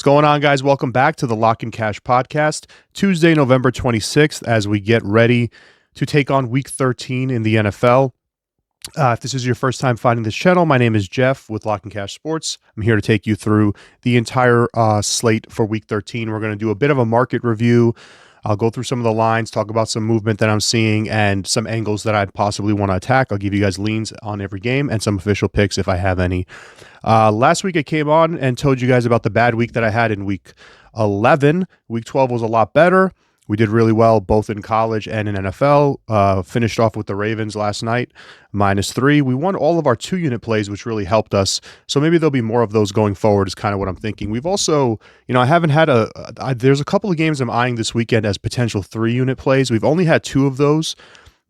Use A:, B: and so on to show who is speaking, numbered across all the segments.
A: What's going on, guys? Welcome back to the Lock and Cash podcast, Tuesday, November 26th, as we get ready to take on Week 13 in the NFL. If this is your first time finding this channel, my name is Jeff with Lock and Cash Sports. I'm here to take you through the entire slate for Week 13. We're going to do a bit of a market review. I'll go through some of the lines, talk about some movement that I'm seeing, and some angles that I possibly want to attack. I'll give you guys leans on every game and some official picks if I have any. Last week I came on and told you guys about the bad week that I had in Week 11. Week 12 was a lot better. We did really well both in college and in NFL. Finished off with the Ravens last night, -3. We won all of our 2-unit plays, which really helped us. So maybe there'll be more of those going forward is kind of what I'm thinking. We've also, I haven't had there's a couple of games I'm eyeing this weekend as potential 3-unit plays. We've only had 2 of those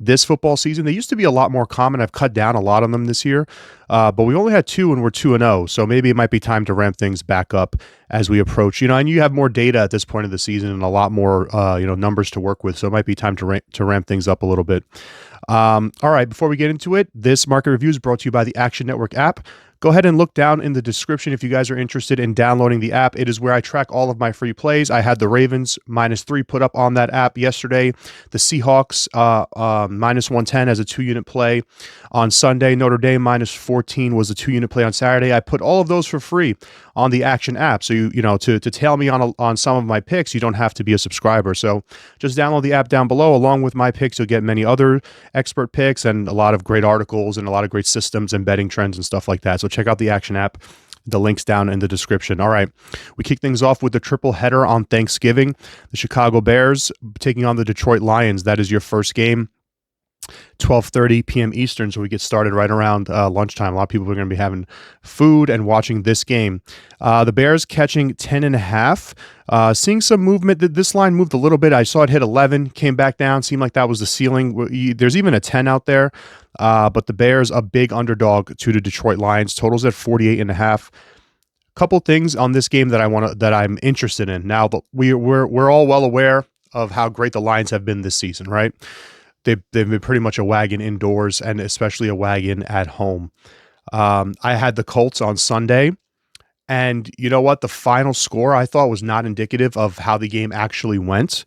A: this football season. They used to be a lot more common. I've cut down a lot on them this year, but we only had 2 and we're 2-0. So maybe it might be time to ramp things back up as we approach, and you have more data at this point of the season and a lot more, numbers to work with. So it might be time to ramp things up a little bit. All right, before we get into it, this market review is brought to you by the Action Network app. Go ahead and look down in the description if you guys are interested in downloading the app. It is where I track all of my free plays. I had the Ravens -3 put up on that app yesterday. The Seahawks -110 as a 2-unit play on Sunday. Notre Dame -14 was a 2-unit play on Saturday. I put all of those for free on the Action app. So to tail me on some of my picks, you don't have to be a subscriber. So just download the app down below. Along with my picks, you'll get many other expert picks and a lot of great articles and a lot of great systems and betting trends and stuff like that. So check out the Action app. The link's down in the description. All right, we kick things off with the triple header on Thanksgiving. The Chicago Bears taking on the Detroit Lions. That is your first game. 12:30 p.m. Eastern, so we get started right around lunchtime. A lot of people are going to be having food and watching this game. The Bears catching 10.5. Seeing some movement. This line moved a little bit. I saw it hit 11, came back down. Seemed like that was the ceiling. There's even a 10 out there, but the Bears a big underdog to the Detroit Lions. Totals at 48.5. Couple things on this game that I'm interested in. Now, we're all well aware of how great the Lions have been this season, right? They've been pretty much a wagon indoors and especially a wagon at home. I had the Colts on Sunday, and you know what? The final score I thought was not indicative of how the game actually went.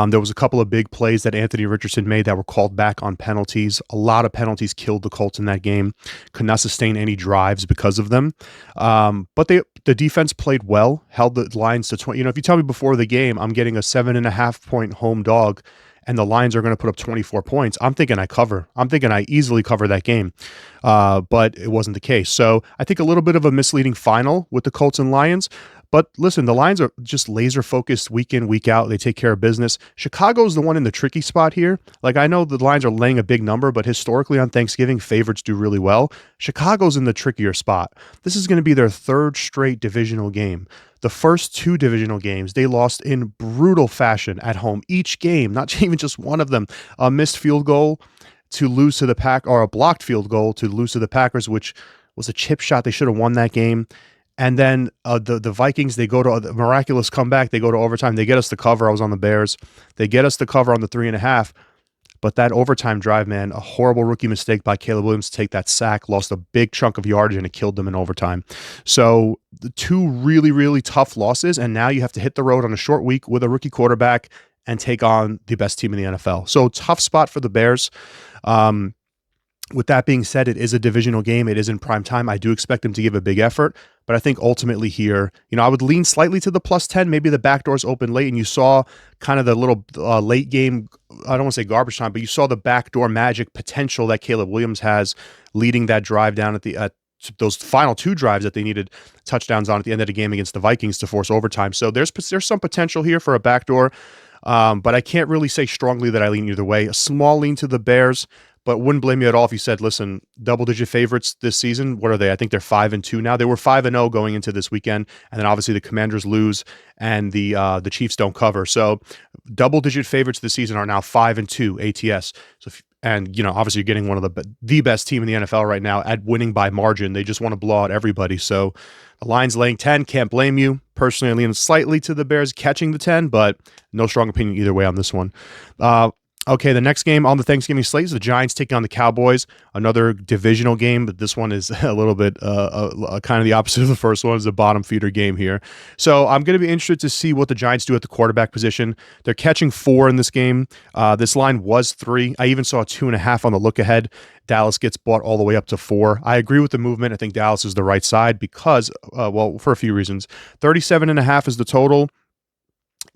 A: There was a couple of big plays that Anthony Richardson made that were called back on penalties. A lot of penalties killed the Colts in that game. Could not sustain any drives because of them. But the defense played well, held the Lions to 20. If you tell me before the game I'm getting a 7.5-point home dog and the Lions are going to put up 24 points, I'm thinking I cover. I'm thinking I easily cover that game. But it wasn't the case. So I think a little bit of a misleading final with the Colts and Lions. But listen, the Lions are just laser focused week in, week out. They take care of business. Chicago's the one in the tricky spot here. Like, I know the Lions are laying a big number, but historically on Thanksgiving, favorites do really well. Chicago's in the trickier spot. This is going to be their 3rd straight divisional game. The first 2 divisional games, they lost in brutal fashion at home. Each game, not even just one of them, a missed field goal to lose to the Pack, or a blocked field goal to lose to the Packers, which was a chip shot. They should have won that game. And then the Vikings, they go to a miraculous comeback. They go to overtime. They get us the cover. I was on the Bears. They get us the cover on the 3.5. But that overtime drive, man, a horrible rookie mistake by Caleb Williams to take that sack, lost a big chunk of yardage, and it killed them in overtime. So the 2 really, really tough losses, and now you have to hit the road on a short week with a rookie quarterback and take on the best team in the NFL. So tough spot for the Bears. With that being said, it is a divisional game. It is in prime time. I do expect them to give a big effort, but I think ultimately here, I would lean slightly to the +10. Maybe the back doors open late, and you saw kind of the little late game, I don't want to say garbage time, but you saw the backdoor magic potential that Caleb Williams has leading that drive down at those final 2 drives that they needed touchdowns on at the end of the game against the Vikings to force overtime. So there's some potential here for a backdoor, but I can't really say strongly that I lean either way. A small lean to the Bears, but wouldn't blame you at all if you said, listen, double-digit favorites this season. What are they? I think they're 5-2 now. They were 5-0 going into this weekend, and then obviously the Commanders lose and the Chiefs don't cover. So double-digit favorites this season are now 5-2 ATS. So obviously you're getting one of the best team in the NFL right now at winning by margin. They just want to blow out everybody. So the Lions laying 10, can't blame you. Personally, I lean slightly to the Bears catching the 10, but no strong opinion either way on this one. Okay, the next game on the Thanksgiving slate is the Giants taking on the Cowboys, another divisional game, but this one is a little bit kind of the opposite of the first one. It's a bottom feeder game here. So I'm going to be interested to see what the Giants do at the quarterback position. They're catching 4 in this game. This line was 3. I even saw 2.5 on the look ahead. Dallas gets bought all the way up to 4. I agree with the movement. I think Dallas is the right side because, for a few reasons. 37.5 is the total.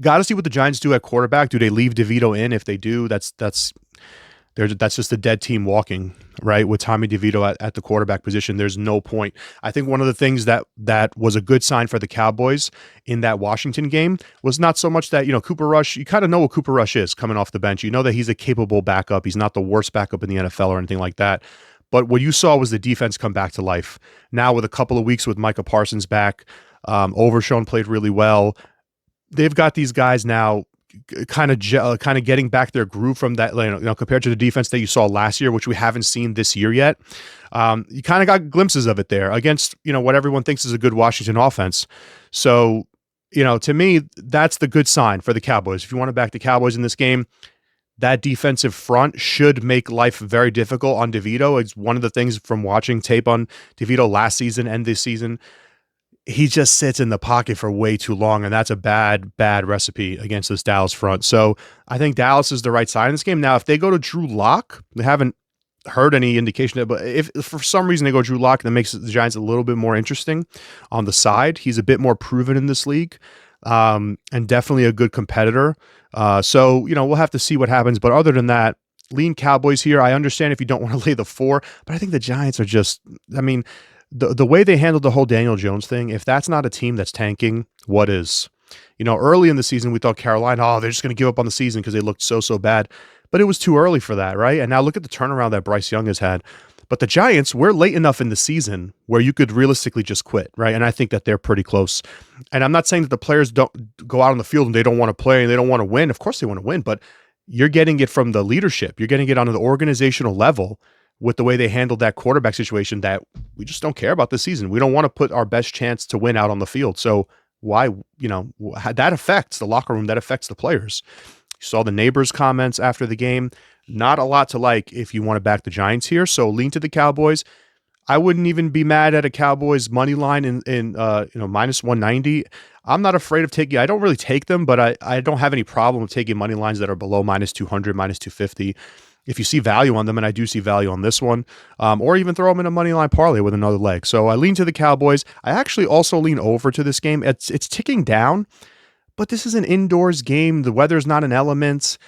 A: Got to see what the Giants do at quarterback. Do they leave DeVito in? If they do, that's just a dead team walking, right? With Tommy DeVito at the quarterback position, there's no point. I think one of the things that was a good sign for the Cowboys in that Washington game was not so much that, Cooper Rush, you kind of know what Cooper Rush is coming off the bench. You know that he's a capable backup. He's not the worst backup in the NFL or anything like that. But what you saw was the defense come back to life. Now with a couple of weeks with Micah Parsons back, Overshown played really well. They've got these guys now kind of getting back their groove from that, compared to the defense that you saw last year, which we haven't seen this year yet. You kind of got glimpses of it there against, what everyone thinks is a good Washington offense. So, to me, that's the good sign for the Cowboys. If you want to back the Cowboys in this game, that defensive front should make life very difficult on DeVito. It's one of the things from watching tape on DeVito last season and this season. He just sits in the pocket for way too long, and that's a bad recipe against this Dallas front. So I think Dallas is the right side in this game. Now, if they go to Drew Lock, they haven't heard any indication of it, but if for some reason they go Drew Lock, that makes the Giants a little bit more interesting on the side. He's a bit more proven in this league, and definitely a good competitor. So, we'll have to see what happens. But other than that, lean Cowboys here. I understand if you don't want to lay the 4, but I think the Giants are just, the way they handled the whole Daniel Jones thing, if that's not a team that's tanking, what is? Early in the season, we thought Carolina, they're just going to give up on the season because they looked so bad. But it was too early for that, right? And now look at the turnaround that Bryce Young has had. But the Giants, we're late enough in the season where you could realistically just quit, right? And I think that they're pretty close. And I'm not saying that the players don't go out on the field and they don't want to play and they don't want to win. Of course they want to win, but you're getting it from the leadership. You're getting it on the organizational level with the way they handled that quarterback situation that we just don't care about this season. We don't want to put our best chance to win out on the field. So why, that affects the locker room, that affects the players. You saw the neighbors' comments after the game. Not a lot to like if you want to back the Giants here. So lean to the Cowboys. I wouldn't even be mad at a Cowboys money line in minus 190. I'm not afraid of taking, I don't really take them, but I don't have any problem with taking money lines that are below minus 200, minus 250. If you see value on them, and I do see value on this one, or even throw them in a money line parlay with another leg. So I lean to the Cowboys. I actually also lean over to this game. It's ticking down, but this is an indoors game. The weather's not an element.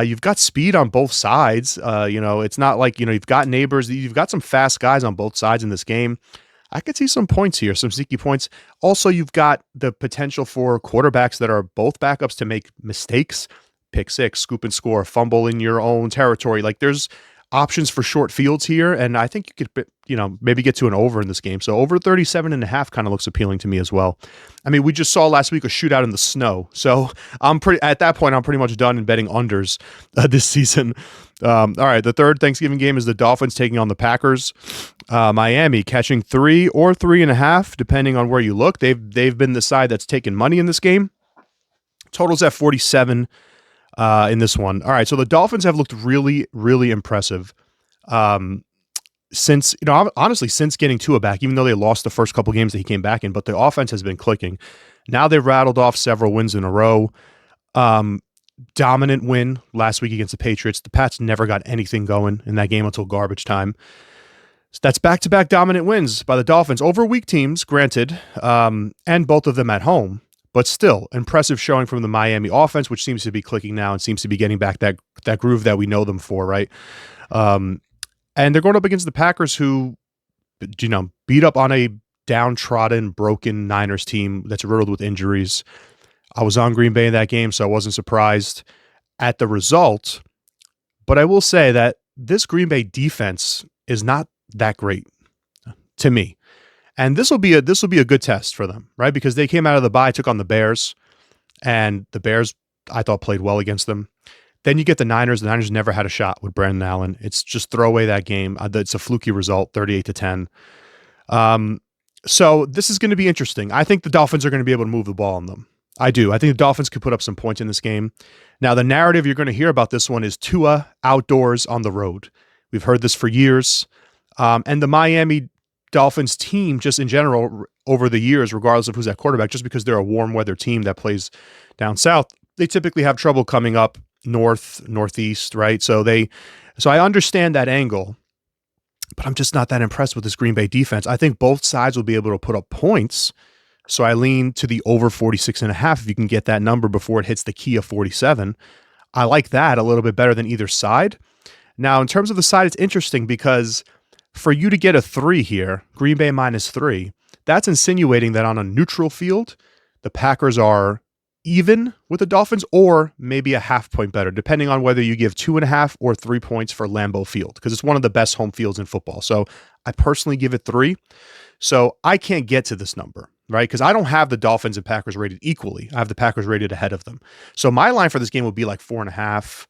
A: You've got speed on both sides. It's not like, you've got neighbors. You've got some fast guys on both sides in this game. I could see some points here, some sneaky points. Also, you've got the potential for quarterbacks that are both backups to make mistakes. Pick six, scoop and score, fumble in your own territory. Like there's options for short fields here. And I think you could, maybe get to an over in this game. So over 37.5 kind of looks appealing to me as well. We just saw last week a shootout in the snow. So at that point, I'm pretty much done in betting unders this season. All right. The third Thanksgiving game is the Dolphins taking on the Packers. Miami catching 3 or 3.5, depending on where you look. They've been the side that's taken money in this game. Totals at 47. In this one. All right. So the Dolphins have looked really, really impressive. Since, honestly, since getting Tua back, even though they lost the first couple games that he came back in, but the offense has been clicking. Now they've rattled off several wins in a row. Dominant win last week against the Patriots. The Pats never got anything going in that game until garbage time. So that's back-to-back dominant wins by the Dolphins over weak teams, granted, and both of them at home. But still, impressive showing from the Miami offense, which seems to be clicking now and seems to be getting back that groove that we know them for, right? And they're going up against the Packers, who, beat up on a downtrodden, broken Niners team that's riddled with injuries. I was on Green Bay in that game, so I wasn't surprised at the result. But I will say that this Green Bay defense is not that great to me. And this will be a good test for them, right? Because they came out of the bye, took on the Bears, and the Bears, I thought, played well against them. Then you get the Niners. The Niners never had a shot with Brandon Allen. It's just throw away that game. It's a fluky result, 38-10. So this is going to be interesting. I think the Dolphins are going to be able to move the ball on them. I do. I think the Dolphins could put up some points in this game. Now, the narrative you're going to hear about this one is Tua outdoors on the road. We've heard this for years. And the Miami Dolphins team, just in general, over the years, regardless of who's at quarterback, just because they're a warm weather team that plays down south, they typically have trouble coming up northeast, right? So I understand that angle, but I'm just not that impressed with this Green Bay defense. I think both sides will be able to put up points. So I lean to the over 46.5 if you can get that number before it hits the key of 47. I like that a little bit better than either side. Now, in terms of the side, it's interesting because for you to get a 3 here, Green Bay -3, that's insinuating that on a neutral field, the Packers are even with the Dolphins or maybe a half point better, depending on whether you give 2.5 or 3 points for Lambeau Field, because it's one of the best home fields in football. So I personally give it 3. So I can't get to this number, right? Because I don't have the Dolphins and Packers rated equally. I have the Packers rated ahead of them. So my line for this game would be like 4.5.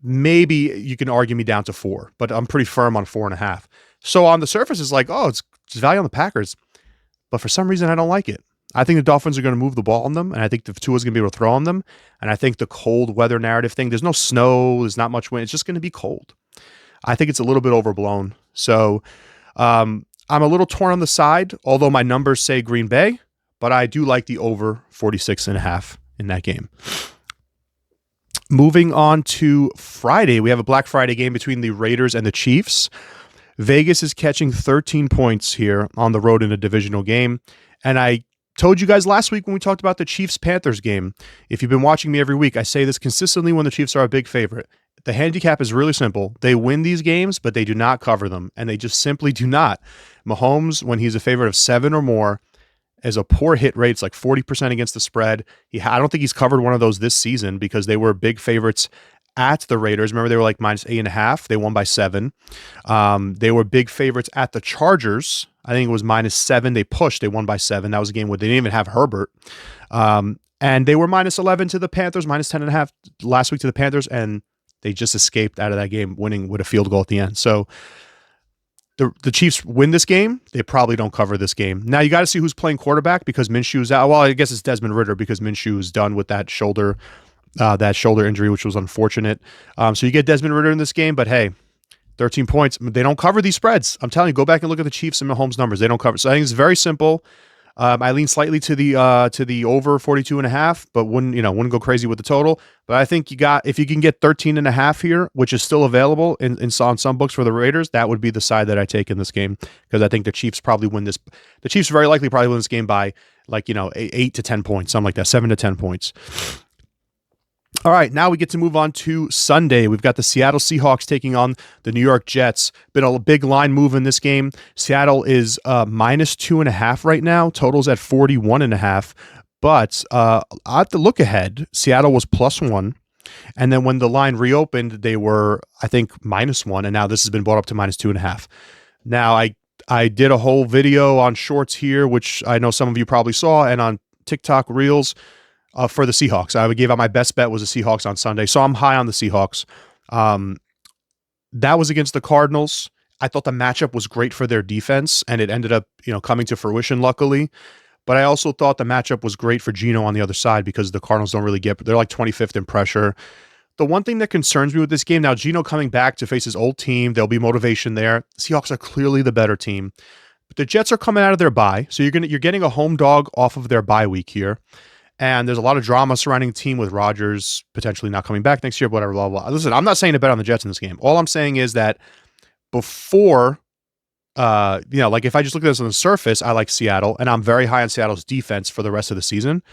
A: Maybe you can argue me down to 4, but I'm pretty firm on 4.5. So on the surface, it's like, oh, it's value on the Packers. But for some reason, I don't like it. I think the Dolphins are going to move the ball on them, and I think the Tua's going to be able to throw on them. And I think the cold weather narrative thing, there's no snow, there's not much wind. It's just going to be cold. I think it's a little bit overblown. So I'm a little torn on the side, although my numbers say Green Bay, but I do like the over 46.5 in that game. Moving on to Friday, we have a Black Friday game between the Raiders and the Chiefs. Vegas is catching 13 points here on the road in a divisional game. And I told you guys last week when we talked about the Chiefs-Panthers game, if you've been watching me every week, I say this consistently when the Chiefs are a big favorite. The handicap is really simple. They win these games, but they do not cover them, and they just simply do not. Mahomes, when he's a favorite of 7 or more, has a poor hit rate. It's like 40% against the spread. I don't think he's covered one of those this season because they were big favorites at the Raiders. Remember, they were like -8.5. They won by 7. They were big favorites at the Chargers. I think it was -7. They pushed. They won by 7. That was a game where they didn't even have Herbert. And they were -11 to the Panthers, -10.5 last week to the Panthers, and they just escaped out of that game, winning with a field goal at the end. So the Chiefs win this game. They probably don't cover this game. Now, you got to see who's playing quarterback because Minshew's out. Well, I guess it's Desmond Ridder because Minshew's done with that shoulder injury, which was unfortunate. So you get Desmond Ridder in this game, but hey, 13 points. They don't cover these spreads. I'm telling you, go back and look at the Chiefs and Mahomes numbers. They don't cover. So I think it's very simple. I lean slightly to the over 42.5, but wouldn't go crazy with the total. But I think if you can get 13.5 here, which is still available on some books for the Raiders, that would be the side that I take in this game because I think the Chiefs probably win this. The Chiefs very likely probably win this game by 8 to 10 points, something like that, 7 to 10 points. All right, now we get to move on to Sunday. We've got the Seattle Seahawks taking on the New York Jets. Been a big line move in this game. Seattle is -2.5 right now. Total's at 41.5. But at the look ahead, Seattle was +1. And then when the line reopened, they were, I think, -1. And now this has been brought up to -2.5. Now, I did a whole video on shorts here, which I know some of you probably saw, and on TikTok Reels, for the Seahawks. I gave out my best bet was the Seahawks on Sunday. So I'm high on the Seahawks. That was against the Cardinals. I thought the matchup was great for their defense, and it ended up, coming to fruition, luckily. But I also thought the matchup was great for Geno on the other side because the Cardinals don't really they're like 25th in pressure. The one thing that concerns me with this game, now Geno coming back to face his old team, there'll be motivation there. The Seahawks are clearly the better team. But the Jets are coming out of their bye, so you're getting a home dog off of their bye week here. And there's a lot of drama surrounding the team with Rodgers potentially not coming back next year, whatever, blah, blah. Listen, I'm not saying to bet on the Jets in this game. All I'm saying is that before, if I just look at this on the surface, I like Seattle, and I'm very high on Seattle's defense for the rest of the season.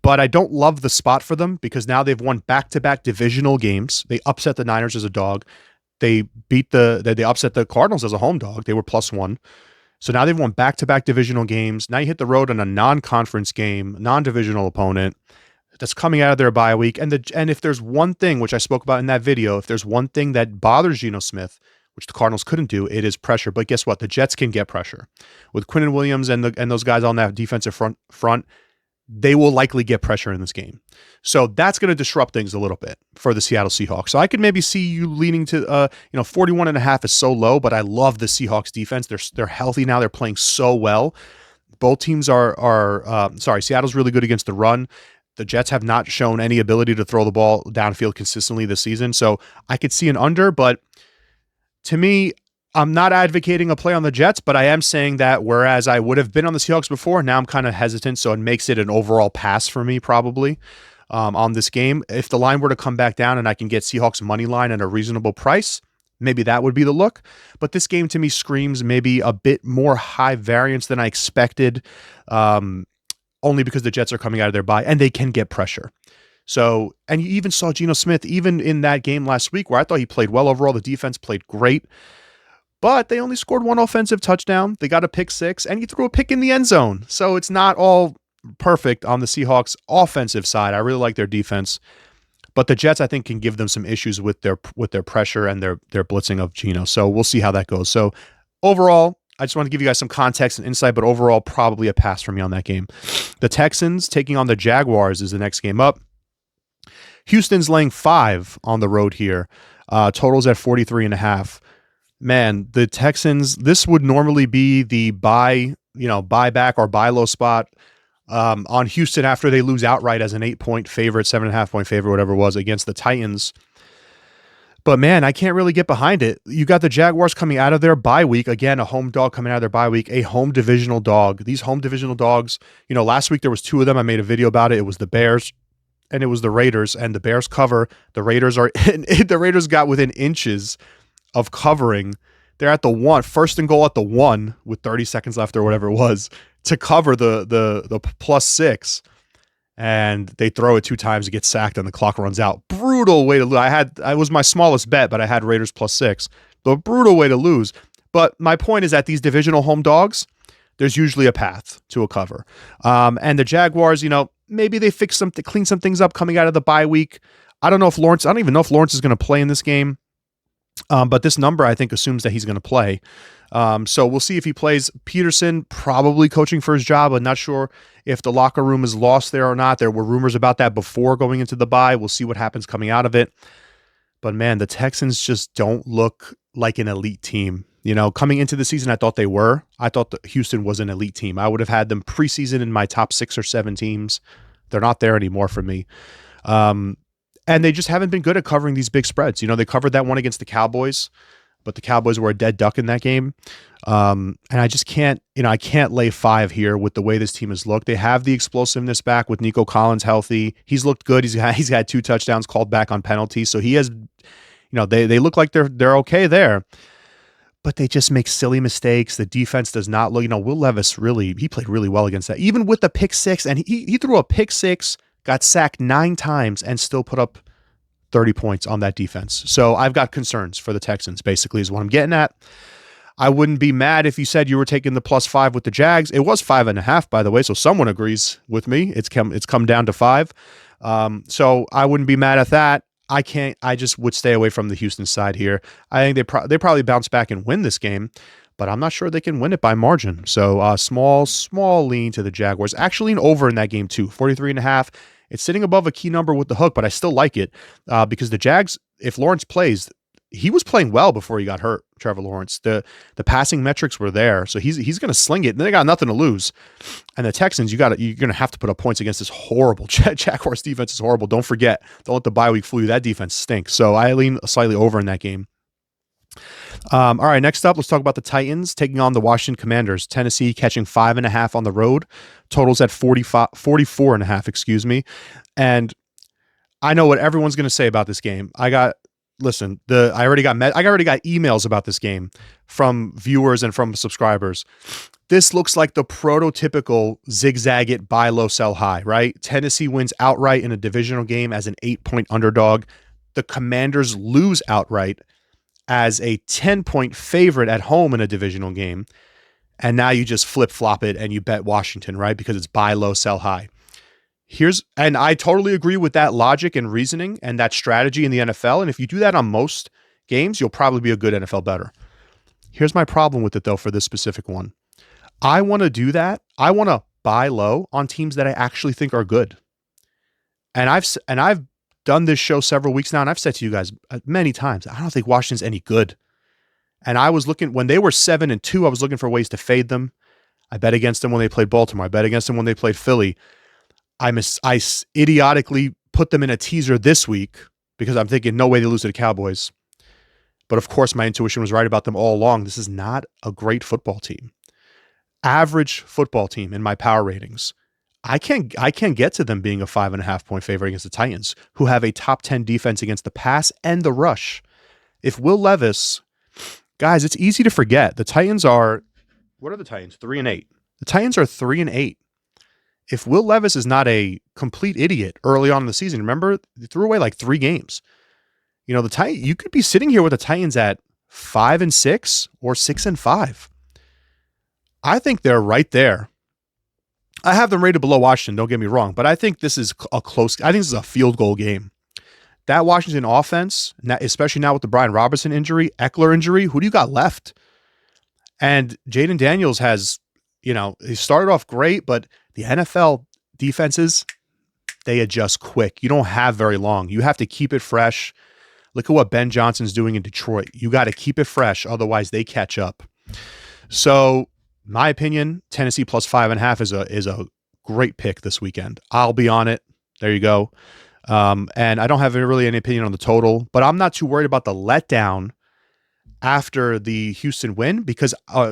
A: But I don't love the spot for them because now they've won back-to-back divisional games. They upset the Niners as a dog. They upset the Cardinals as a home dog. They were +1. So now they've won back-to-back divisional games. Now you hit the road on a non-conference game, non-divisional opponent that's coming out of their bye week. And if there's one thing, which I spoke about in that video, if there's one thing that bothers Geno Smith, which the Cardinals couldn't do, it is pressure. But guess what? The Jets can get pressure. With Quinnen Williams and those guys on that defensive front, they will likely get pressure in this game. So that's going to disrupt things a little bit for the Seattle Seahawks. So I could maybe see you leaning to, 41.5 is so low, but I love the Seahawks defense. They're healthy now. They're playing so well. Both teams Seattle's really good against the run. The Jets have not shown any ability to throw the ball downfield consistently this season. So I could see an under, but to me, I'm not advocating a play on the Jets, but I am saying that whereas I would have been on the Seahawks before, now I'm kind of hesitant. So it makes it an overall pass for me probably on this game. If the line were to come back down and I can get Seahawks money line at a reasonable price, maybe that would be the look. But this game to me screams maybe a bit more high variance than I expected. Only because the Jets are coming out of their bye and they can get pressure. So, and you even saw Geno Smith, even in that game last week where I thought he played well overall. The defense played great, but they only scored one offensive touchdown. They got a pick six and he threw a pick in the end zone. So it's not all perfect on the Seahawks offensive side. I really like their defense, but the Jets, I think, can give them some issues with their pressure and their blitzing of Geno. So we'll see how that goes. So overall, I just want to give you guys some context and insight, but overall, probably a pass for me on that game. The Texans taking on the Jaguars is the next game up. Houston's laying 5 on the road here. Totals at 43.5. Man, the Texans, this would normally be the buy back or buy low spot on Houston after they lose outright as an 8-point favorite, 7.5-point favorite, whatever it was, against the Titans. But man, I can't really get behind it. You got the Jaguars coming out of their bye week. Again, a home dog coming out of their bye week, a home divisional dog. These home divisional dogs, last week there was 2 of them. I made a video about it. It was the Bears and it was the Raiders, and the Bears cover. The Raiders got within inches of covering. They're at the 1, first and goal at the 1 with 30 seconds left or whatever it was to cover the +6. And they throw it 2 times, it gets sacked, and the clock runs out. Brutal way to lose. I was my smallest bet, but I had Raiders +6. The brutal way to lose. But my point is that these divisional home dogs, there's usually a path to a cover. And the Jaguars, maybe they clean some things up coming out of the bye week. I don't even know if Lawrence is going to play in this game. But this number, I think, assumes that he's going to play. So we'll see if he plays. Peterson probably coaching for his job. I'm not sure if the locker room is lost there or not. There were rumors about that before going into the bye. We'll see what happens coming out of it. But man, the Texans just don't look like an elite team. Coming into the season, I thought they were. I thought that Houston was an elite team. I would have had them preseason in my top 6 or 7 teams. They're not there anymore for me. And they just haven't been good at covering these big spreads. They covered that one against the Cowboys, but the Cowboys were a dead duck in that game. And I just can't, I can't lay 5 here with the way this team has looked. They have the explosiveness back with Nico Collins healthy. He's looked good. He's had 2 touchdowns called back on penalties. So he has, they look like they're okay there, but they just make silly mistakes. The defense does not look, Will Levis he played really well against that, even with the pick 6, and he threw a pick 6, got sacked 9 times and still put up 30 points on that defense. So I've got concerns for the Texans, basically, is what I'm getting at. I wouldn't be mad if you said you were taking the +5 with the Jags. It was 5.5, by the way, so someone agrees with me. It's come down to 5. So I wouldn't be mad at that. I just would stay away from the Houston side here. I think they probably bounce back and win this game, but I'm not sure they can win it by margin. So small lean to the Jaguars. Actually an over in that game too, 43.5. It's sitting above a key number with the hook, but I still like it because the Jags, if Lawrence plays, he was playing well before he got hurt, Trevor Lawrence. The passing metrics were there, so he's going to sling it, and they got nothing to lose. And the Texans, you're going to have to put up points against this horrible Jaguars defense is horrible. Don't let the bye week fool you. That defense stinks. So I lean slightly over in that game. All right, next up, let's talk about the Titans taking on the Washington Commanders. Tennessee catching 5.5 on the road. Totals at 44.5, excuse me. And I know what everyone's going to say about this game. I already got emails about this game from viewers and from subscribers. This looks like the prototypical zigzag it, buy low, sell high, right? Tennessee wins outright in a divisional game as an 8-point underdog. The Commanders lose outright as a 10-point favorite at home in a divisional game. And now you just flip-flop it and you bet Washington, right? Because it's buy low, sell high. And I totally agree with that logic and reasoning and that strategy in the NFL. And if you do that on most games, you'll probably be a good NFL bettor. Here's my problem with it, though, for this specific one. I want to do that. I want to buy low on teams that I actually think are good. And I've done this show several weeks now, and I've said to you guys many times, I don't think Washington's any good. And I was looking, when they were 7-2, I was looking for ways to fade them. I bet against them when they played Baltimore. I bet against them when they played Philly. idiotically put them in a teaser this week because I'm thinking no way they lose to the Cowboys. But of course, my intuition was right about them all along. This is not a great football team. Average football team in my power ratings. I can't get to them being a 5.5 point favorite against the Titans, who have a top 10 defense against the pass and the rush. If Will Levis, guys, it's easy to forget. The Titans are, what are the Titans? 3-8. The Titans are 3-8. If Will Levis is not a complete idiot early on in the season, remember, they threw away like 3 games. You know, you could be sitting here with the Titans at 5-6 or 6-5. I think they're right there. I have them rated below Washington, don't get me wrong, but I think this is a field goal game. That Washington offense, especially now with the Brian Robinson injury, Eckler injury, who do you got left? And Jaden Daniels has, he started off great, but the NFL defenses, they adjust quick. You don't have very long. You have to keep it fresh. Look at what Ben Johnson's doing in Detroit. You got to keep it fresh, otherwise they catch up. So, my opinion, Tennessee plus 5.5 is a great pick this weekend. I'll be on it. There you go. And I don't have really any opinion on the total, but I'm not too worried about the letdown after the Houston win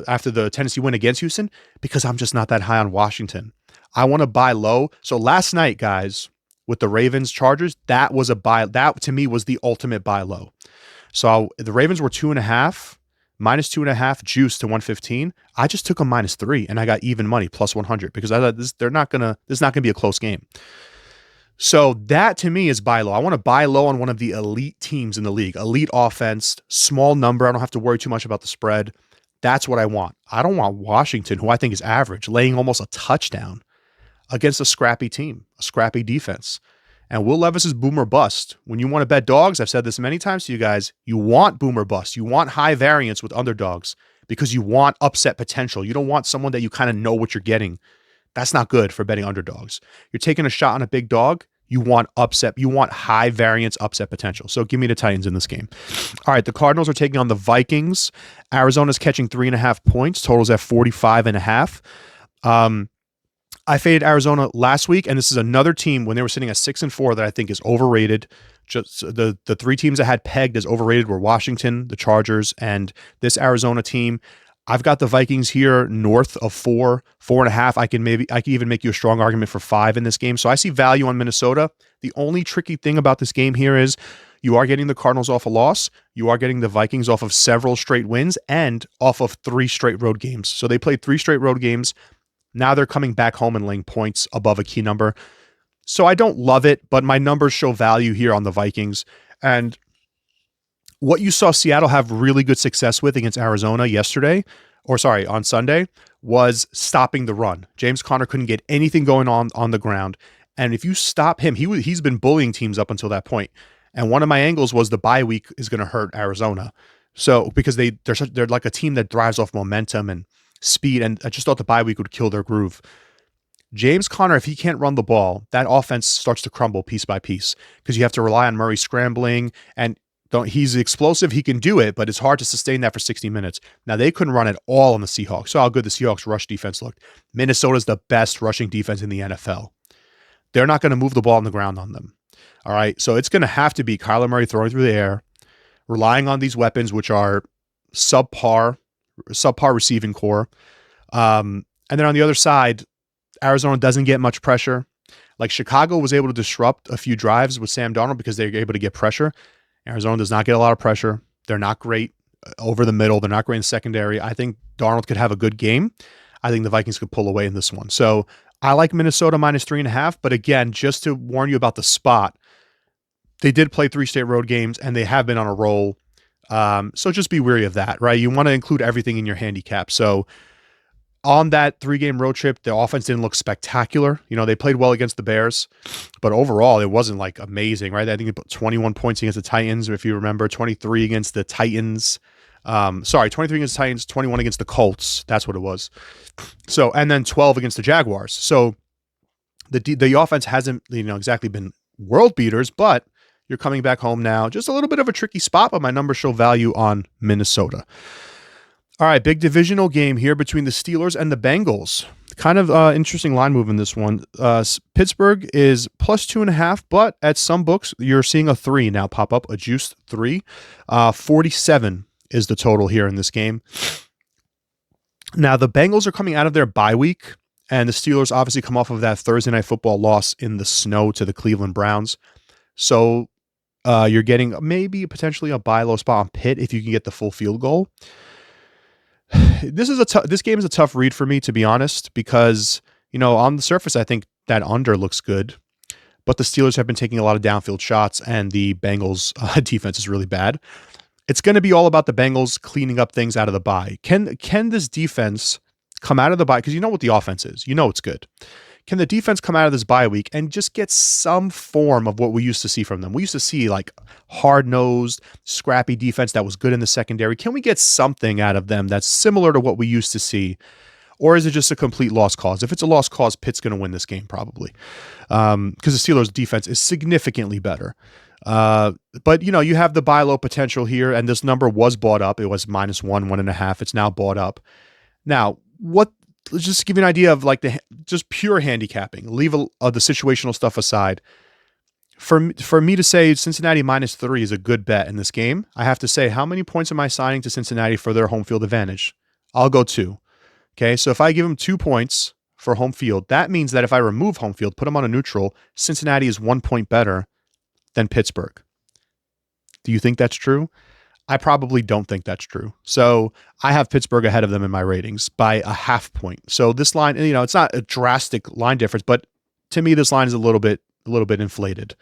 A: after the Tennessee win against Houston, because I'm just not that high on Washington. I want to buy low. So last night, guys, with the Ravens Chargers, that was a buy. That to me was the ultimate buy low. So the Ravens were 2.5. Minus 2.5 juice to 115. I just took a -3 and I got even money plus 100 because I thought this is not gonna be a close game. So that to me is buy low. I want to buy low on one of the elite teams in the league. Elite offense, small number. I don't have to worry too much about the spread. That's what I want. I don't want Washington, who I think is average, laying almost a touchdown against a scrappy team, a scrappy defense. And Will Levis is boom or bust. When you want to bet dogs, I've said this many times to you guys, you want boom or bust. You want high variance with underdogs because you want upset potential. You don't want someone that you kind of know what you're getting. That's not good for betting underdogs. You're taking a shot on a big dog. You want upset. You want high variance upset potential. So give me the Titans in this game. All right, the Cardinals are taking on the Vikings. Arizona's catching 3.5 points. Totals at 45.5. I faded Arizona last week, and this is another team when they were sitting at 6-4 that I think is overrated. Just the 3 teams I had pegged as overrated were Washington, the Chargers, and this Arizona team. I've got the Vikings here north of 4.5. I can even make you a strong argument for 5 in this game. So I see value on Minnesota. The only tricky thing about this game here is you are getting the Cardinals off a loss. You are getting the Vikings off of several straight wins and off of 3 straight road games. So they played 3 straight road games. Now they're coming back home and laying points above a key number. So I don't love it, but my numbers show value here on the Vikings. And what you saw Seattle have really good success with against Arizona on Sunday, was stopping the run. James Conner couldn't get anything going on the ground. And if you stop him, he's been bullying teams up until that point. And one of my angles was the bye week is going to hurt Arizona. So because they're like a team that thrives off momentum and speed, and I just thought the bye week would kill their groove. James Conner, if he can't run the ball, that offense starts to crumble piece by piece because you have to rely on Murray scrambling, and he's explosive. He can do it, but it's hard to sustain that for 60 minutes. Now, they couldn't run at all on the Seahawks. So how good the Seahawks rush defense looked. Minnesota's the best rushing defense in the NFL. They're not going to move the ball on the ground on them. All right, so it's going to have to be Kyler Murray throwing through the air, relying on these weapons, which are subpar receiving core. And then on the other side, Arizona doesn't get much pressure. Like Chicago was able to disrupt a few drives with Sam Darnold because they were able to get pressure. Arizona does not get a lot of pressure. They're not great over the middle. They're not great in secondary. I think Darnold could have a good game. I think the Vikings could pull away in this one. So I like Minnesota minus 3.5. But again, just to warn you about the spot, they did play 3 straight road games and they have been on a roll. So just be wary of that, right? You want to include everything in your handicap. So on that 3-game road trip, the offense didn't look spectacular. They played well against the Bears, but overall it wasn't like amazing, right? I think they put 21 points against the Titans, if you remember, 23 against the Titans. 23 against the Titans, 21 against the Colts. That's what it was. So, and then 12 against the Jaguars. So the offense hasn't, exactly been world beaters, but you're coming back home now. Just a little bit of a tricky spot, but my numbers show value on Minnesota. All right, big divisional game here between the Steelers and the Bengals. Kind of interesting line move in this one. Pittsburgh is plus 2.5, but at some books, you're seeing a 3 now pop up, a juiced 3. 47 is the total here in this game. Now, the Bengals are coming out of their bye week, and the Steelers obviously come off of that Thursday Night Football loss in the snow to the Cleveland Browns. So you're getting maybe potentially a buy low spot on Pitt if you can get the full field goal. This game is a tough read for me, to be honest, because, on the surface, I think that under looks good, but the Steelers have been taking a lot of downfield shots, and the Bengals defense is really bad. It's going to be all about the Bengals cleaning up things out of the bye. Can this defense come out of the bye? Because you know what the offense is. You know it's good. Can the defense come out of this bye week and just get some form of what we used to see from them? We used to see like hard-nosed, scrappy defense that was good in the secondary. Can we get something out of them that's similar to what we used to see? Or is it just a complete lost cause? If it's a lost cause, Pitt's going to win this game probably, because the Steelers' defense is significantly better. But you have the buy low potential here, and this number was bought up. It was -1, 1.5. It's now bought up. Now, let's just give you an idea of like just pure handicapping. Leave the situational stuff aside. For me to say Cincinnati -3 is a good bet in this game, I have to say, how many points am I signing to Cincinnati for their home field advantage? I'll go 2. Okay, so if I give them 2 points for home field, that means that if I remove home field, put them on a neutral, Cincinnati is 1 point better than Pittsburgh. Do you think that's true? I probably don't think that's true. So I have Pittsburgh ahead of them in my ratings by a half point. So this line, it's not a drastic line difference, but to me, this line is a little bit inflated.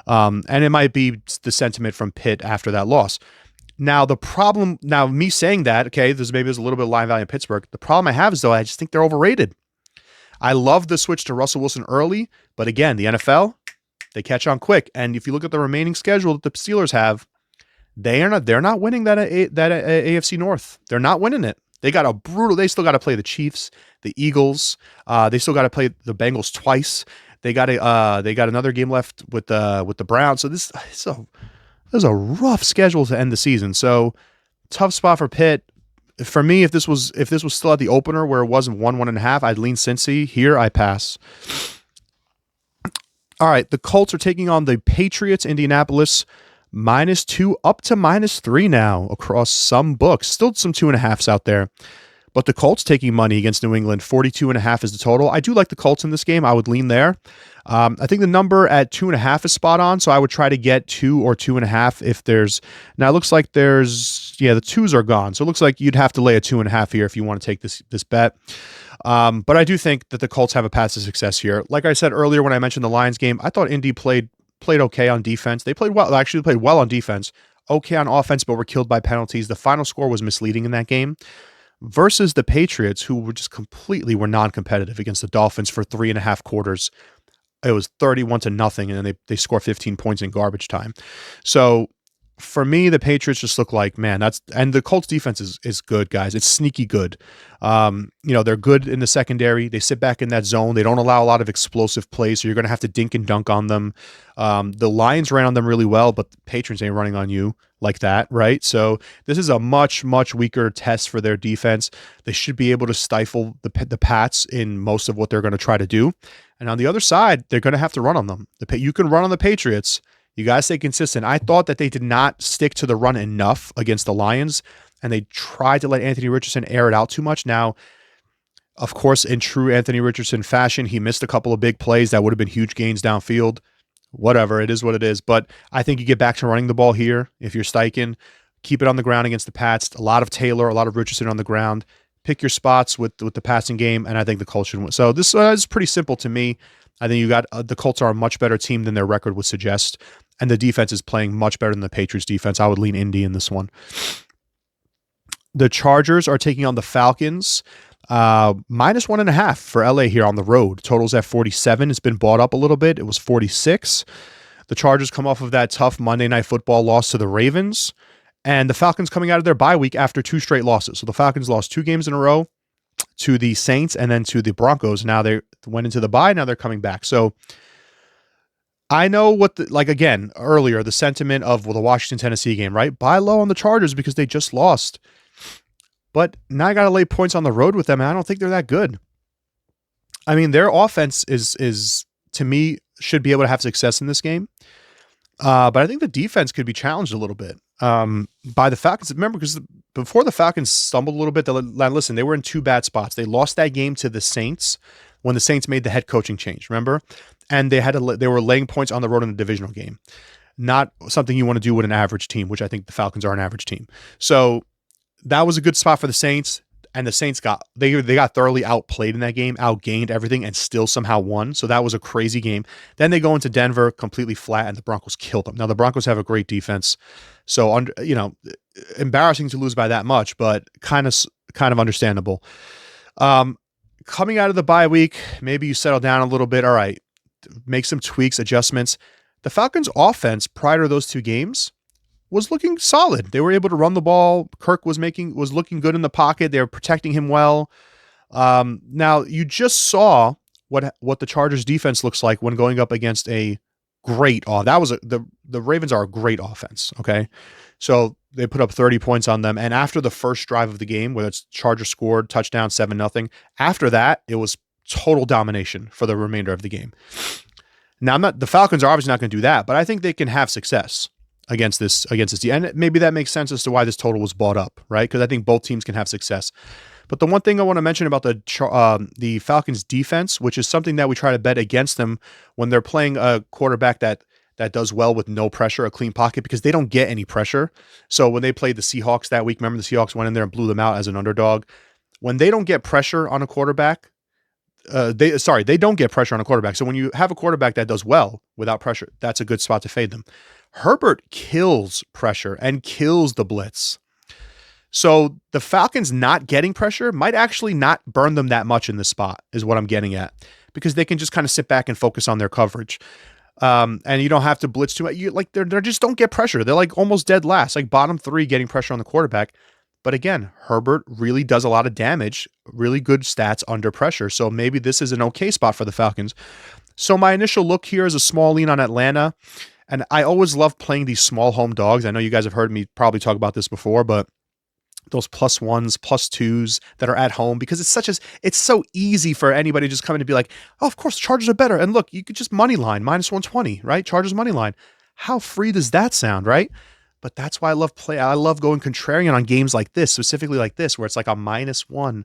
A: And it might be the sentiment from Pitt after that loss. Now, me saying that, okay, there's a little bit of line value in Pittsburgh. The problem I have is, though, I just think they're overrated. I love the switch to Russell Wilson early, but again, the NFL, they catch on quick. And if you look at the remaining schedule that the Steelers have, they're not winning that AFC North. They're not winning it. They still got to play the Chiefs, the Eagles. They still got to play the Bengals twice. They got another game left with the Browns. So this is a rough schedule to end the season. So tough spot for Pitt. For me, if this was still at the opener where it wasn't 1.5, I'd lean Cincy. Here, I pass. All right, the Colts are taking on the Patriots. Indianapolis -2 up to -3 now across some books. Still some 2.5s out there. But the Colts taking money against New England. 42.5 is the total. I do like the Colts in this game. I would lean there. I think the number at 2.5 is spot on, so I would try to get 2 or 2.5 if there's... Now, it looks like the 2s are gone, so it looks like you'd have to lay a 2.5 here if you want to take this bet. But I do think that the Colts have a path to success here. Like I said earlier when I mentioned the Lions game, I thought Indy played okay on defense. They played well. Actually, they played well on defense. Okay on offense, but were killed by penalties. The final score was misleading in that game. Versus the Patriots, who were non-competitive against the Dolphins for 3.5 quarters. It was 31-0, and then they score 15 points in garbage time. So for me, the Patriots just look like, man, and the Colts defense is good, guys. It's sneaky good. They're good in the secondary. They sit back in that zone. They don't allow a lot of explosive plays, so you're going to have to dink and dunk on them. The Lions ran on them really well, but the Patriots ain't running on you like that, right? So this is a much, much weaker test for their defense. They should be able to stifle the Pats in most of what they're going to try to do. And on the other side, they're going to have to run on them. You can run on the Patriots. You got to stay consistent. I thought that they did not stick to the run enough against the Lions, and they tried to let Anthony Richardson air it out too much. Now, of course, in true Anthony Richardson fashion, he missed a couple of big plays that would have been huge gains downfield. Whatever, it is what it is. But I think you get back to running the ball here if you're Steichen. Keep it on the ground against the Pats. A lot of Taylor, a lot of Richardson on the ground. Pick your spots with the passing game, and I think the Colts should win. So this is pretty simple to me. I think the Colts are a much better team than their record would suggest, and the defense is playing much better than the Patriots defense. I would lean Indy in this one. The Chargers are taking on the Falcons. -1.5 for LA here on the road. Total's at 47. It's been bought up a little bit. It was 46. The Chargers come off of that tough Monday Night Football loss to the Ravens, and the Falcons coming out of their bye week after 2 straight losses. So the Falcons lost 2 games in a row to the Saints and then to the Broncos. Now they went into the bye. Now they're coming back. So I know earlier, the sentiment of the Washington-Tennessee game, right? Buy low on the Chargers because they just lost. But now I got to lay points on the road with them, and I don't think they're that good. I mean, their offense is to me should be able to have success in this game. But I think the defense could be challenged a little bit by the Falcons. Remember, because before the Falcons stumbled a little bit, listen, they were in two bad spots. They lost that game to the Saints when the Saints made the head coaching change, remember? And they were laying points on the road in a divisional game. Not something you want to do with an average team, which I think the Falcons are an average team. So that was a good spot for the Saints. And the Saints got thoroughly outplayed in that game, outgained everything, and still somehow won. So that was a crazy game. Then they go into Denver completely flat, and the Broncos killed them. Now the Broncos have a great defense, so embarrassing to lose by that much, but kind of understandable. Coming out of the bye week, maybe you settle down a little bit. All right, make some tweaks, adjustments. The Falcons' offense prior to those two games was looking solid. They were able to run the ball. Kirk was looking good in the pocket. They were protecting him well. Now you just saw what the Chargers defense looks like when going up against a great the Ravens are a great offense. Okay. So they put up 30 points on them. And after the first drive of the game, where it's Chargers scored, touchdown, 7-0. After that, it was total domination for the remainder of the game. Now the Falcons are obviously not going to do that, but I think they can have success against this team. And maybe that makes sense as to why this total was bought up, right? Because I think both teams can have success. But the one thing I want to mention about the Falcons defense, which is something that we try to bet against them when they're playing a quarterback that does well with no pressure, a clean pocket, because they don't get any pressure. So when they played the Seahawks that week, remember the Seahawks went in there and blew them out as an underdog. When they don't get pressure on a quarterback, they don't get pressure on a quarterback. So when you have a quarterback that does well without pressure, that's a good spot to fade them. Herbert kills pressure and kills the blitz. So the Falcons not getting pressure might actually not burn them that much in this spot, is what I'm getting at, because they can just kind of sit back and focus on their coverage. And you don't have to blitz too much. They just don't get pressure. They're like almost dead last, like bottom three getting pressure on the quarterback. But again, Herbert really does a lot of damage, really good stats under pressure. So maybe this is an okay spot for the Falcons. So my initial look here is a small lean on Atlanta. And I always love playing these small home dogs. I know you guys have heard me probably talk about this before, but those +1s, +2s that are at home, because it's so easy for anybody to just come in and be like, oh, of course, Chargers are better. And look, you could just money line, -120, right? Chargers money line. How free does that sound, right? But that's why I love going contrarian on games like this, specifically like this, where it's like a -1.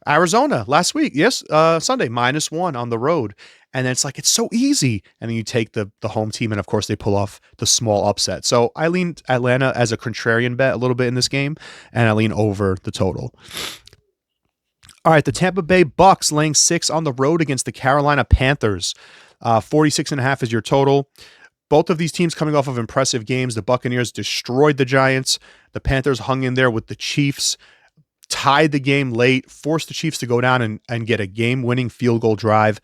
A: Arizona last week, Sunday, -1 on the road. And then it's like, it's so easy. And then you take the home team, and of course they pull off the small upset. So I leaned Atlanta as a contrarian bet a little bit in this game, and I lean over the total. All right, the Tampa Bay Bucks laying 6 on the road against the Carolina Panthers. 46.5 is your total. Both of these teams coming off of impressive games. The Buccaneers destroyed the Giants. The Panthers hung in there with the Chiefs, tied the game late, forced the Chiefs to go down and get a game-winning field goal drive.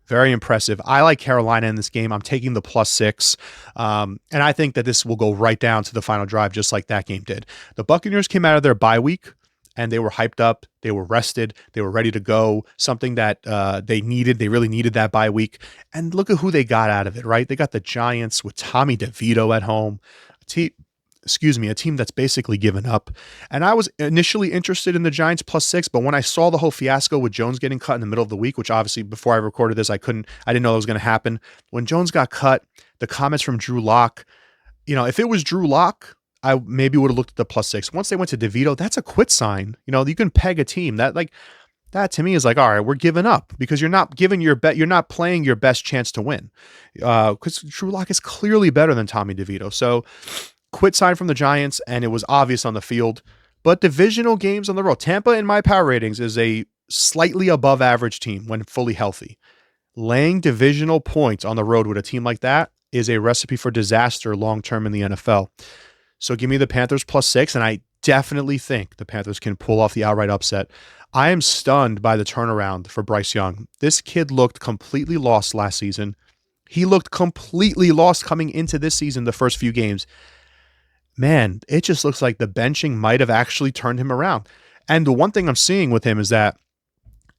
A: Very impressive. I like Carolina in this game. I'm taking the +6. And I think that this will go right down to the final drive, just like that game did. The Buccaneers came out of their bye week, and they were hyped up. They were rested. They were ready to go. Something that they needed. They really needed that bye week. And look at who they got out of it, right? They got the Giants with Tommy DeVito at home. A team that's basically given up. And I was initially interested in the Giants +6, but when I saw the whole fiasco with Jones getting cut in the middle of the week, which obviously before I recorded this, I didn't know that was going to happen. When Jones got cut, the comments from Drew Lock, if it was Drew Lock, I maybe would have looked at the +6. Once they went to DeVito, that's a quit sign. You can peg a team that to me is like, all right, we're giving up, because you're not giving you're not playing your best chance to win. Because Drew Lock is clearly better than Tommy DeVito. So quit sign from the Giants, and it was obvious on the field. But divisional games on the road, Tampa in my power ratings is a slightly above average team when fully healthy. Laying divisional points on the road with a team like that is a recipe for disaster long-term in the NFL. So give me the Panthers +6, and I definitely think the Panthers can pull off the outright upset. I am stunned by the turnaround for Bryce Young. This kid looked completely lost last season. He looked completely lost coming into this season, the first few games. Man, it just looks like the benching might have actually turned him around. And the one thing I'm seeing with him is that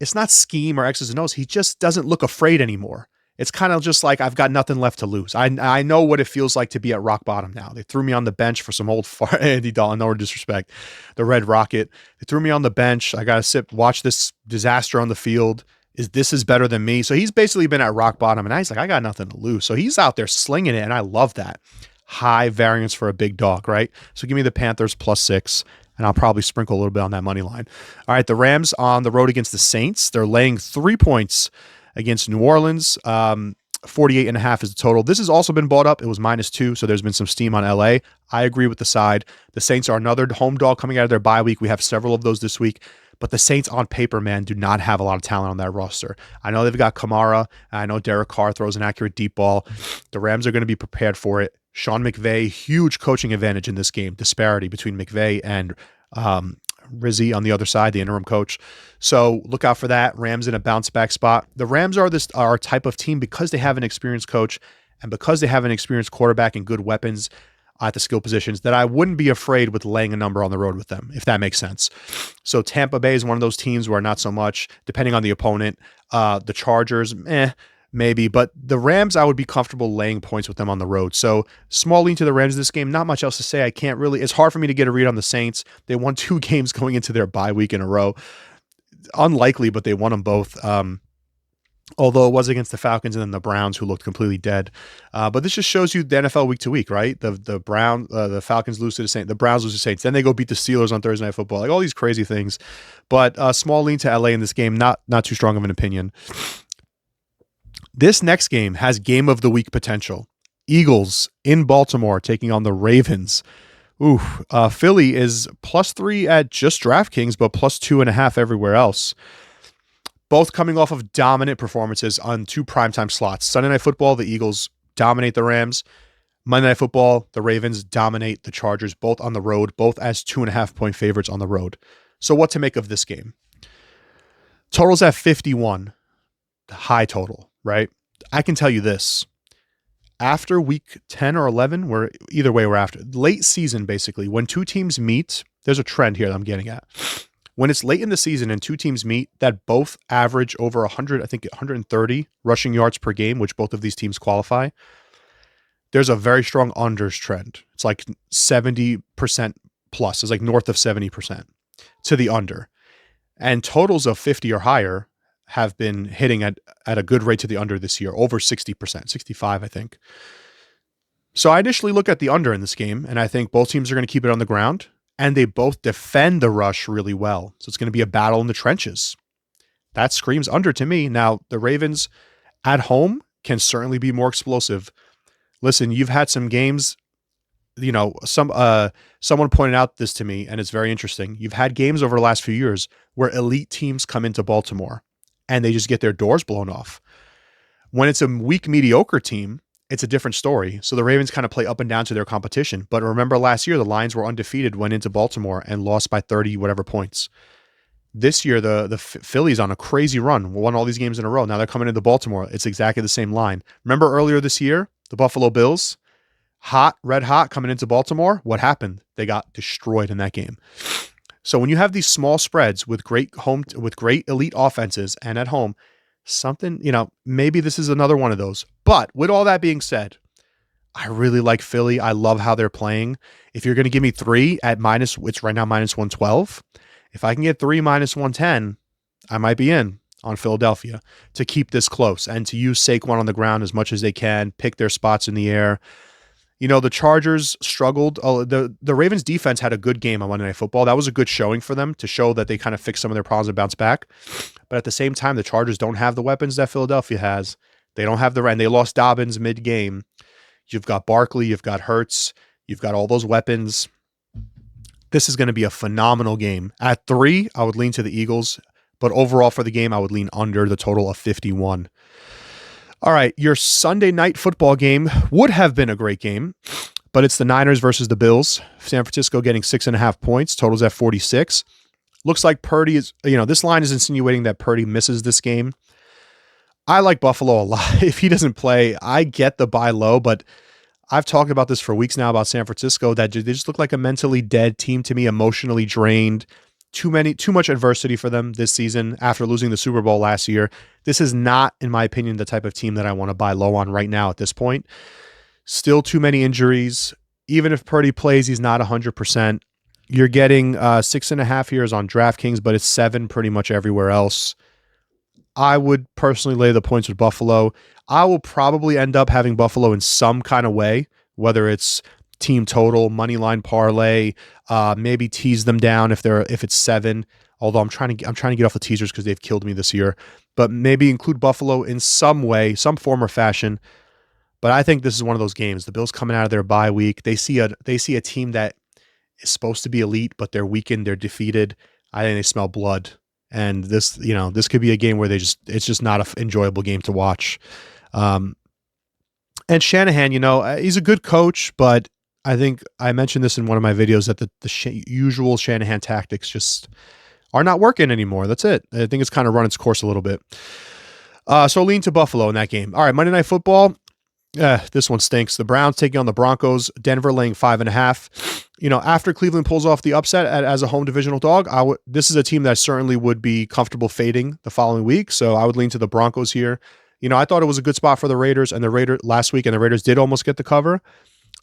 A: it's not scheme or X's and O's. He just doesn't look afraid anymore. It's kind of just like, I've got nothing left to lose. I know what it feels like to be at rock bottom now. They threw me on the bench for some old Andy Dalton, no disrespect, the Red Rocket. They threw me on the bench. I got to watch this disaster on the field. This is better than me. So he's basically been at rock bottom, and now he's like, I got nothing to lose. So he's out there slinging it, and I love that. High variance for a big dog, right? So give me the Panthers +6, and I'll probably sprinkle a little bit on that money line. All right, the Rams on the road against the Saints. They're laying 3 points against New Orleans. 48.5 is the total. This has also been bought up. It was -2, so there's been some steam on LA. I agree with the side. The Saints are another home dog coming out of their bye week. We have several of those this week. But the Saints on paper, man, do not have a lot of talent on that roster. I know they've got Kamara. I know Derek Carr throws an accurate deep ball. The Rams are going to be prepared for it. Sean McVay, huge coaching advantage in this game. Disparity between McVay and Rizzi on the other side, the interim coach. So look out for that. Rams in a bounce back spot. The Rams are our type of team because they have an experienced coach and because they have an experienced quarterback and good weapons at the skill positions that I wouldn't be afraid with laying a number on the road with them, if that makes sense. So Tampa Bay is one of those teams where not so much, depending on the opponent. The Chargers, maybe. But the Rams, I would be comfortable laying points with them on the road. So small lean to the Rams this game. Not much else to say. It's hard for me to get a read on the Saints. They won 2 games going into their bye week in a row. Unlikely, but they won them both. Although it was against the Falcons and then the Browns, who looked completely dead. But this just shows you the NFL week to week, right? The Falcons lose to the Saints, the Browns lose to the Saints, then they go beat the Steelers on Thursday Night Football, like all these crazy things. But small lean to LA in this game, not too strong of an opinion. This next game has game of the week potential. Eagles in Baltimore taking on the Ravens. Philly is +3 at just DraftKings, but +2.5 everywhere else. Both coming off of dominant performances on 2 primetime slots. Sunday Night Football, the Eagles dominate the Rams. Monday Night Football, the Ravens dominate the Chargers, both on the road, both as 2.5-point favorites on the road. So what to make of this game? Total's at 51, high total, right? I can tell you this. After week 10 or 11, we're after. Late season, basically, when 2 teams meet, there's a trend here that I'm getting at. When it's late in the season and 2 teams meet that both average over 100, I think 130 rushing yards per game, which both of these teams qualify, there's a very strong unders trend. It's like 70% plus. It's like north of 70% to the under. And totals of 50 or higher have been hitting at a good rate to the under this year, over 60%, 65, I think. So I initially look at the under in this game, and I think both teams are going to keep it on the ground. And they both defend the rush really well. So it's going to be a battle in the trenches. That screams under to me. Now, the Ravens at home can certainly be more explosive. Listen, you've had some games, someone pointed out this to me, and it's very interesting. You've had games over the last few years where elite teams come into Baltimore and they just get their doors blown off. When it's a weak, mediocre team, it's a different story. So the Ravens kind of play up and down to their competition. But remember last year, the Lions were undefeated, went into Baltimore and lost by 30 whatever points. This year, the Phillies on a crazy run, won all these games in a row. Now they're coming into Baltimore. It's exactly the same line. Remember earlier this year, the Buffalo Bills, red hot coming into Baltimore. What happened? They got destroyed in that game. So when you have these small spreads with great elite offenses and at home, maybe this is another one of those. But with all that being said, I really like Philly. I love how they're playing. If you're going to give me 3 at it's right now -112. If I can get 3 -110, I might be in on Philadelphia to keep this close and to use Saquon on the ground as much as they can, pick their spots in the air. The Chargers struggled. The Ravens defense had a good game on Monday Night Football. That was a good showing for them to show that they kind of fixed some of their problems and bounce back. But at the same time, the Chargers don't have the weapons that Philadelphia has. They don't have and they lost Dobbins mid-game. You've got Barkley, you've got Hurts, you've got all those weapons. This is going to be a phenomenal game. At 3, I would lean to the Eagles, but overall for the game, I would lean under the total of 51. All right, your Sunday night football game would have been a great game, but it's the Niners versus the Bills. San Francisco getting 6.5 points, totals at 46. Looks like Purdy is, this line is insinuating that Purdy misses this game. I like Buffalo a lot. If he doesn't play, I get the buy low, but I've talked about this for weeks now about San Francisco, that they just look like a mentally dead team to me, emotionally drained. Too much adversity for them this season after losing the Super Bowl last year. This is not, in my opinion, the type of team that I want to buy low on right now at this point. Still too many injuries. Even if Purdy plays, he's not 100%. You're getting 6.5 years on DraftKings, but it's 7 pretty much everywhere else. I would personally lay the points with Buffalo. I will probably end up having Buffalo in some kind of way, whether it's team total, money line parlay, maybe tease them down if it's 7. Although I'm trying to get off the teasers because they've killed me this year. But maybe include Buffalo in some way, some form or fashion. But I think this is one of those games. The Bills coming out of their bye week, they see a team that is supposed to be elite, but they're weakened, they're defeated. I think they smell blood. And this could be a game where it's just not an enjoyable game to watch. And Shanahan, he's a good coach, but I think I mentioned this in one of my videos that the usual Shanahan tactics just are not working anymore. That's it. I think it's kind of run its course a little bit. So lean to Buffalo in that game. All right, Monday Night Football. This one stinks. The Browns taking on the Broncos. Denver laying 5.5. After Cleveland pulls off the upset as a home divisional dog, this is a team that I certainly would be comfortable fading the following week. So I would lean to the Broncos here. I thought it was a good spot for the Raiders and the Raiders last week, and the Raiders did almost get the cover.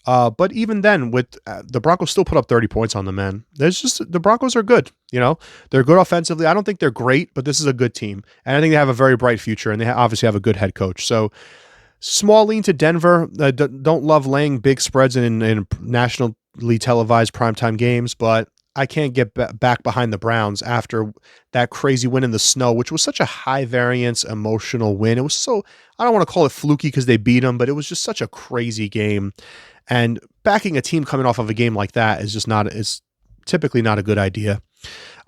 A: But even then, with the Broncos still put up 30 points on them, man. The Broncos are good. They're good offensively. I don't think they're great, but this is a good team. And I think they have a very bright future, and they obviously have a good head coach. So small lean to Denver. Don't love laying big spreads in nationally televised primetime games, but I can't get back behind the Browns after that crazy win in the snow, which was such a high variance emotional win. It was so, I don't want to call it fluky because they beat them, but it was just such a crazy game. And backing a team coming off of a game like that is typically not a good idea.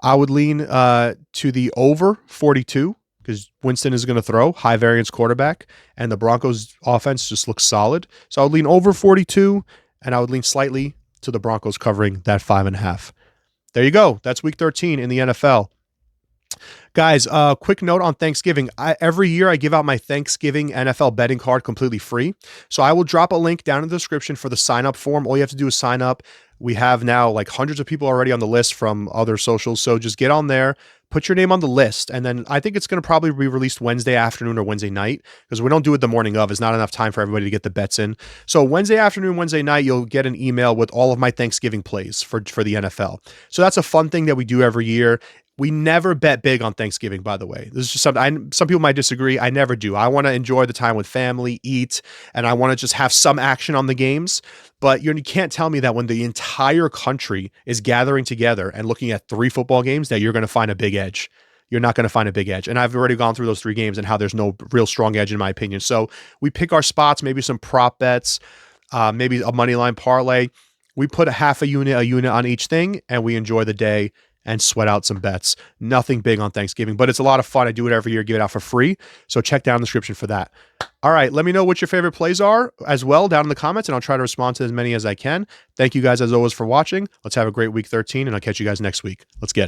A: I would lean to the over 42 because Winston is going to throw, high variance quarterback, and the Broncos offense just looks solid. So I would lean over 42, and I would lean slightly to the Broncos covering that 5.5. There you go. That's week 13 in the NFL. Guys, quick note on Thanksgiving. Every year I give out my Thanksgiving NFL betting card completely free. So I will drop a link down in the description for the sign up form. All you have to do is sign up. We have now like hundreds of people already on the list from other socials. So just get on there, put your name on the list. And then I think it's going to probably be released Wednesday afternoon or Wednesday night because we don't do it the morning of. It's not enough time for everybody to get the bets in. So Wednesday afternoon, Wednesday night, you'll get an email with all of my Thanksgiving plays for the NFL. So that's a fun thing that we do every year. We never bet big on Thanksgiving, by the way. This is just something some people might disagree. I never do. I want to enjoy the time with family, eat, and I want to just have some action on the games. But you can't tell me that when the entire country is gathering together and looking at 3 football games that you're going to find a big edge. You're not going to find a big edge. And I've already gone through those 3 games and how there's no real strong edge in my opinion. So we pick our spots, maybe some prop bets, maybe a money line parlay. We put a half a unit on each thing, and we enjoy the day and sweat out some bets. Nothing big on Thanksgiving, but it's a lot of fun. I do it every year, give it out for free. So check down the description for that. All right, let me know what your favorite plays are as well down in the comments, and I'll try to respond to as many as I can. Thank you guys as always for watching. Let's have a great week 13, and I'll catch you guys next week. Let's get it.